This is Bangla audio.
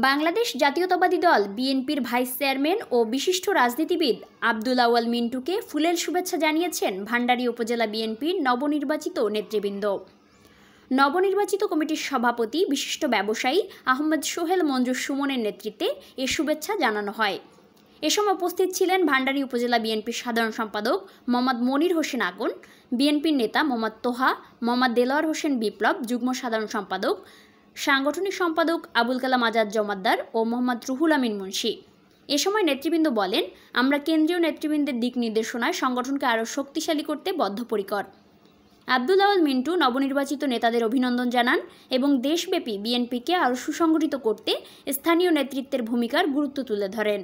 বাংলাদেশ জাতীয়তাবাদী দল বিএনপির ভাইস চেয়ারম্যান ও বিশিষ্ট রাজনীতিবিদ আব্দুল আউয়াল মিন্টুকে ফুলেল শুভেচ্ছা জানিয়েছেন ভান্ডারী উপজেলা বিএনপির নবনির্বাচিত নেতৃবৃন্দ। নবনির্বাচিত কমিটির সভাপতি বিশিষ্ট ব্যবসায়ী আহমেদ সোহেল মঞ্জুর সুমনের নেতৃত্বে এ শুভেচ্ছা জানানো হয়। এ সময় উপস্থিত ছিলেন ভান্ডারী উপজেলা বিএনপির সাধারণ সম্পাদক মোহাম্মদ মনির হোসেন আগুন, বিএনপির নেতা মোহাম্মদ তোহা, মোহাম্মদ দেলোয়ার হোসেন বিপ্লব, যুগ্ম সাধারণ সম্পাদক, সাংগঠনিক সম্পাদক আবুল কালাম আজাদ জমাদ্দার ও মোহাম্মদ রুহুল আমিন মুন্সি। এ সময় নেতৃবৃন্দ বলেন, আমরা কেন্দ্রীয় নেতৃবৃন্দের দিক নির্দেশনায় সংগঠনকে আরও শক্তিশালী করতে বদ্ধপরিকর। আব্দুল আউয়াল মিন্টু নবনির্বাচিত নেতাদের অভিনন্দন জানান এবং দেশব্যাপী বিএনপিকে আরও সুসংগঠিত করতে স্থানীয় নেতৃত্বের ভূমিকার গুরুত্ব তুলে ধরেন।